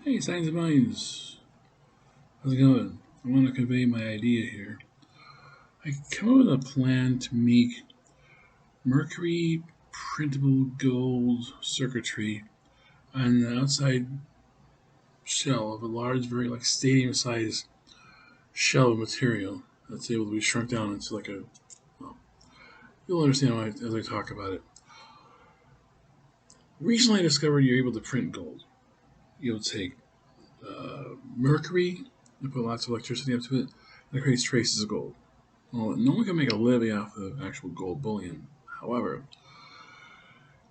Hey, Signs of Minds. How's it going? I want to convey my idea here. I come up with a plan to make mercury printable gold circuitry on the outside shell of a large, very like stadium-sized shell of material that's able to be shrunk down into like a. Well, you'll understand as I talk about it. Recently, I discovered you're able to print gold. You'll take mercury and put lots of electricity up to it, and it creates traces of gold. Well, no one can make a living off of actual gold bullion. However,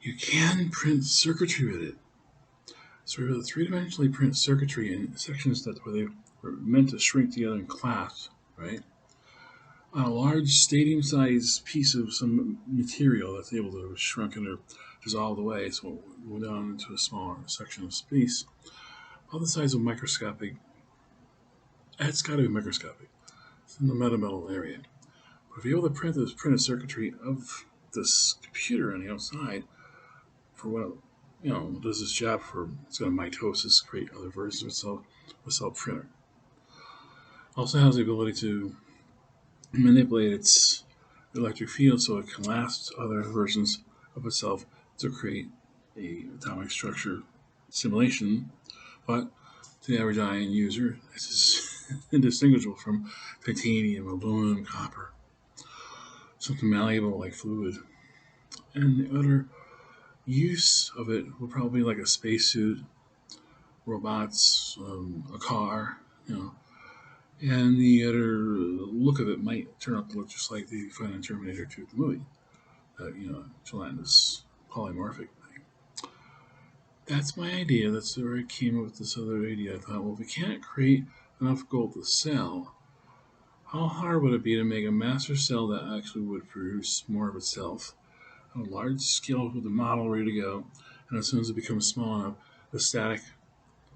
you can print circuitry with it. So we're able to three-dimensionally print circuitry in sections that where they were meant to shrink together and clasp, right? On a large stadium-sized piece of some material that's able to shrink and or dissolve away, so we'll go down into a smaller section of space. All the size of microscopic. It's got to be microscopic. It's in the metametal area. But if you're able to print this printed circuitry of this computer on the outside, for what does this job for, it's going to mitosis, create other versions of itself with cell printer. Also has the ability to manipulate its electric field so it can last other versions of itself to create a atomic structure simulation. But to the average eye user, this is indistinguishable from titanium, aluminum, copper, something malleable like fluid. And the other use of it will probably be like a spacesuit, robots, a car, And the other look of it might turn out to look just like the find in Terminator 2, the movie. Gelatinous polymorphic thing. That's my idea. That's where I came up with this other idea. I thought, well, if we can't create enough gold to sell, how hard would it be to make a master cell that actually would produce more of itself on a large scale with the model ready to go? And as soon as it becomes small enough, the static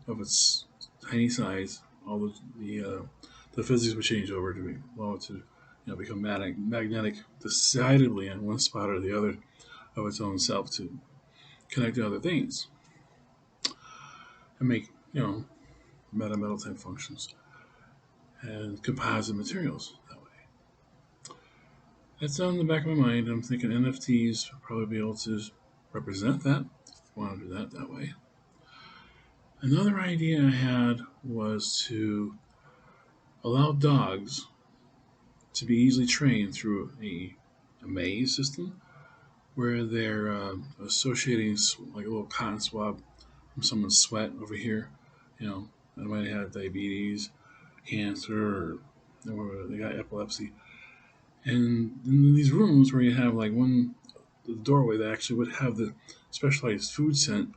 of its tiny size, all the physics would change over to be to become magnetic decidedly on one spot or the other of its own self to connect to other things and make metal type functions and composite materials that way. That's on the back of my mind. I'm thinking NFTs will probably be able to represent that. If you want to do that way. Another idea I had was to allow dogs to be easily trained through a maze system where they're associating like a little cotton swab from someone's sweat over here. They might have diabetes, cancer, or they got epilepsy. And in these rooms where you have like the doorway that actually would have the specialized food scent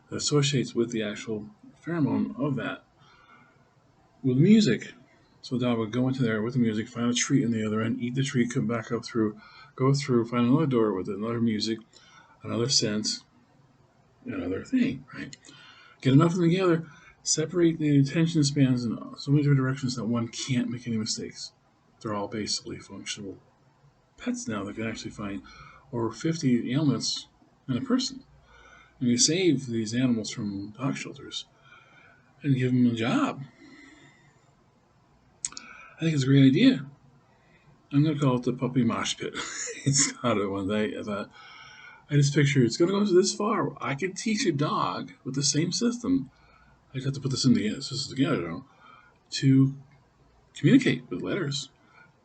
that associates with the actual pheromone of that with music. So the dog would go into there with the music, find a treat in the other end, eat the treat, come back up through, go through, find another door with another music, another scent, another thing, right? Get enough of them together, separate the attention spans in so many different directions that one can't make any mistakes. They're all basically functional pets now that can actually find over 50 ailments in a person. And you save these animals from dog shelters and give them a job. I think it's a great idea. I'm going to call it the puppy mosh pit. It's not it one day. I just picture it's going to go this far. I could teach a dog with the same system. I just have to put this in the system together to communicate with letters,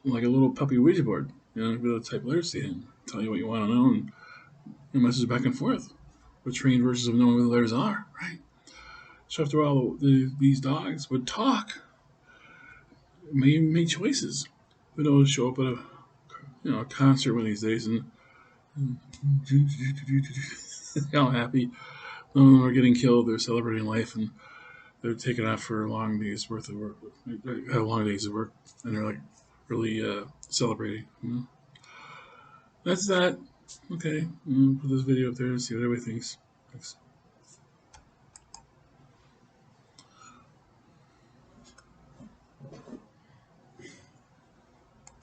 like a little puppy Ouija board. Be able to type letters to him, tell you what you want to know, and message back and forth with trained versions of knowing what the letters are. Right. So after all, these dogs would talk, make choices. We don't show up at a concert one of these days and all happy. None of them are getting killed. They're celebrating life and they're taking off for a long day's worth of work. Have long days of work and they're like really celebrating. That's that. Okay, put this video up there and see what everybody thinks. Thanks.